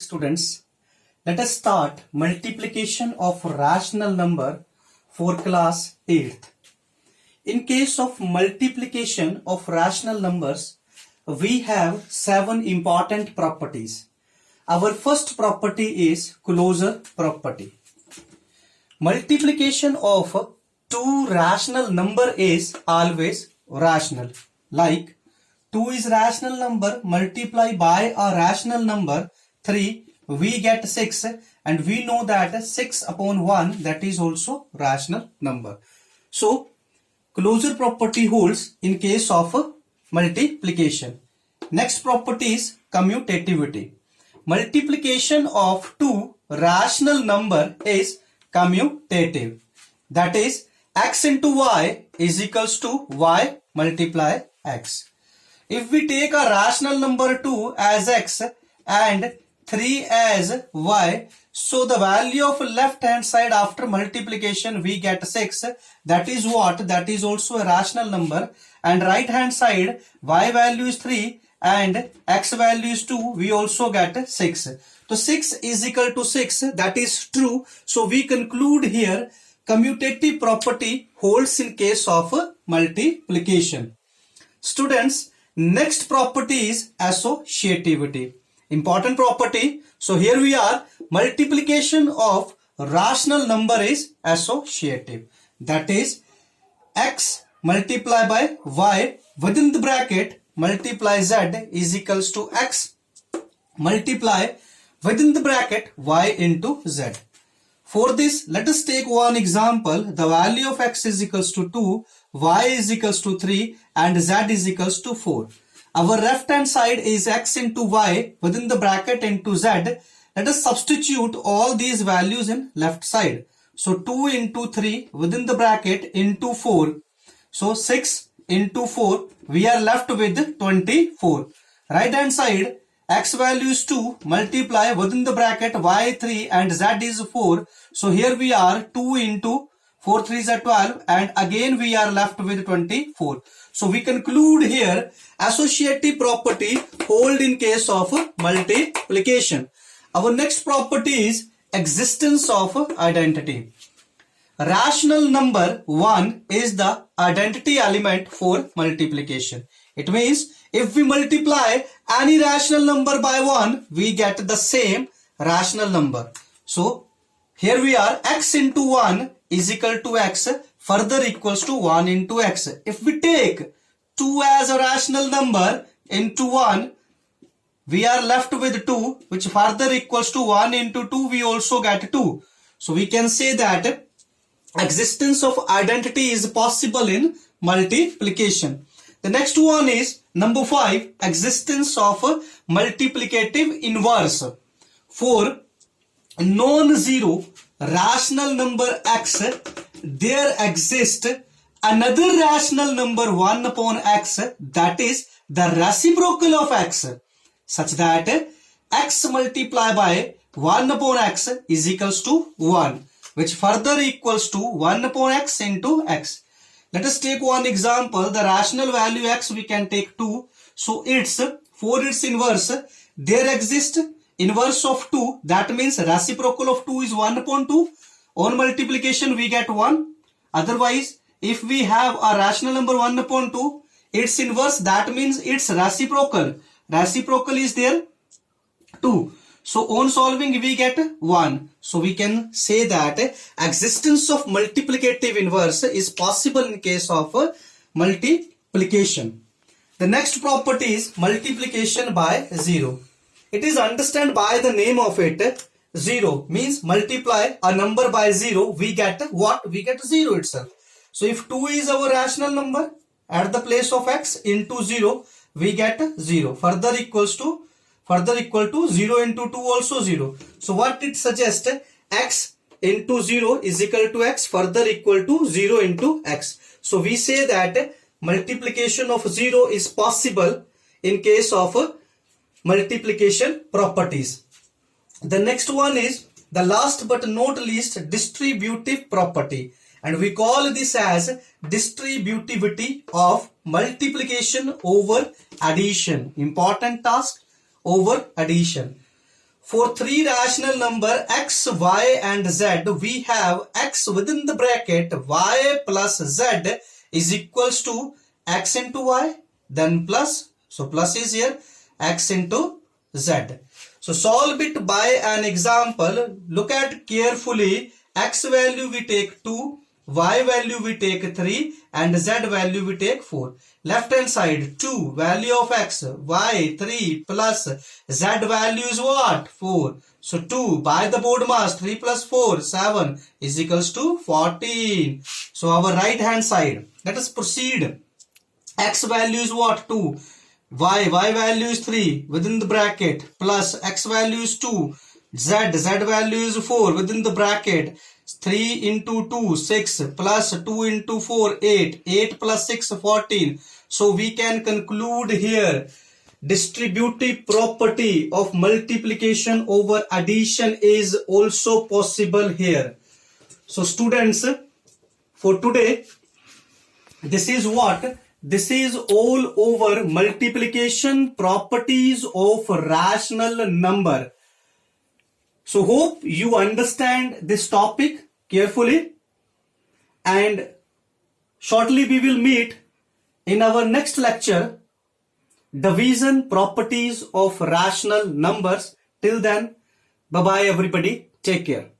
Students, let us start multiplication of rational number for class 8th. In case of multiplication of rational numbers, we have 7 important properties. Our first property is closure property. Multiplication of two rational number is always rational. Like 2 is rational number, multiply by a rational number 3, we get 6, and we know that 6 upon 1, that is also rational number. So closure property holds in case of multiplication. Next property is commutativity. Multiplication of two rational number is commutative. That is, x into y is equals to y multiply x. If we take a rational number 2 as x and 3 as y, so the value of left hand side after multiplication we get 6. That is what? That is also a rational number. And right hand side y value is 3 and x value is 2, we also get 6. So 6 is equal to 6, that is true. So we conclude here commutative property holds in case of multiplication. Students, next property is associativity. Important property. So here we are, multiplication of rational number is associative. That is, x multiply by y within the bracket multiply z is equals to x multiply within the bracket y into z. For this, let us take one example. The value of x is equals to 2, y is equals to 3 and z is equals to 4. Our left hand side is x into y within the bracket into z. Let us substitute all these values in left side. So 2 into 3 within the bracket into 4. So 6 into 4, we are left with 24. Right hand side, x value is 2 multiply within the bracket y 3 and z is 4. So here we are 2 into 4 3s are 12 and again we are left with 24. So we conclude here associative property hold in case of multiplication. Our next property is existence of identity. Rational number 1 is the identity element for multiplication. It means if we multiply any rational number by 1, we get the same rational number. So here we are, x into 1 is equal to x further equals to 1 into x. If we take 2 as a rational number into 1, we are left with 2, which further equals to 1 into 2, we also get 2. So we can say that existence of identity is possible in multiplication. The next one is number 5, existence of multiplicative inverse. For non-zero rational number x, there exists another rational number 1 upon x, that is the reciprocal of x, such that x multiplied by 1 upon x is equals to 1, which further equals to 1 upon x into x. Let us take one example. The rational value x we can take 2. So for its inverse, there exists inverse of 2. That means reciprocal of 2 is 1 upon 2. On multiplication we get 1. Otherwise, if we have a rational number 1 upon 2, its inverse, that means its reciprocal. Reciprocal is there 2. So on solving we get 1. So we can say that existence of multiplicative inverse is possible in case of multiplication. The next property is multiplication by 0. It is understood by the name of it. 0 means multiply a number by 0, we get what? We get 0 itself. So if 2 is our rational number, at the place of x into 0, we get 0. Further equal to 0 into 2 also 0. So what it suggests, x into 0 is equal to x further equal to 0 into x. So we say that multiplication of 0 is possible in case of multiplication properties. The next one is the last but not least distributive property, and we call this as distributivity of multiplication over addition. Important task over addition. For three rational number x, y and z, we have x within the bracket y plus z is equals to x into y, then plus, so plus is here, x into z. So solve it by an example. Look at carefully. X value we take 2, y value we take 3 and z value we take 4. Left hand side 2, value of x, y 3 plus z value is what? 4. So 2 by the board mass, 3 plus 4, 7 is equals to 14. So our right hand side, let us proceed. X value is what? 2. Y value is 3 within the bracket plus x value is 2. Z value is 4 within the bracket. 3 into 2, 6 plus 2 into 4, 8. 8 plus 6, 14. So we can conclude here distributive property of multiplication over addition is also possible here. So students, for today, this is what? This is all over multiplication properties of rational number. So hope you understand this topic carefully, and shortly we will meet in our next lecture, division properties of rational numbers. Till then, bye bye everybody. Take care.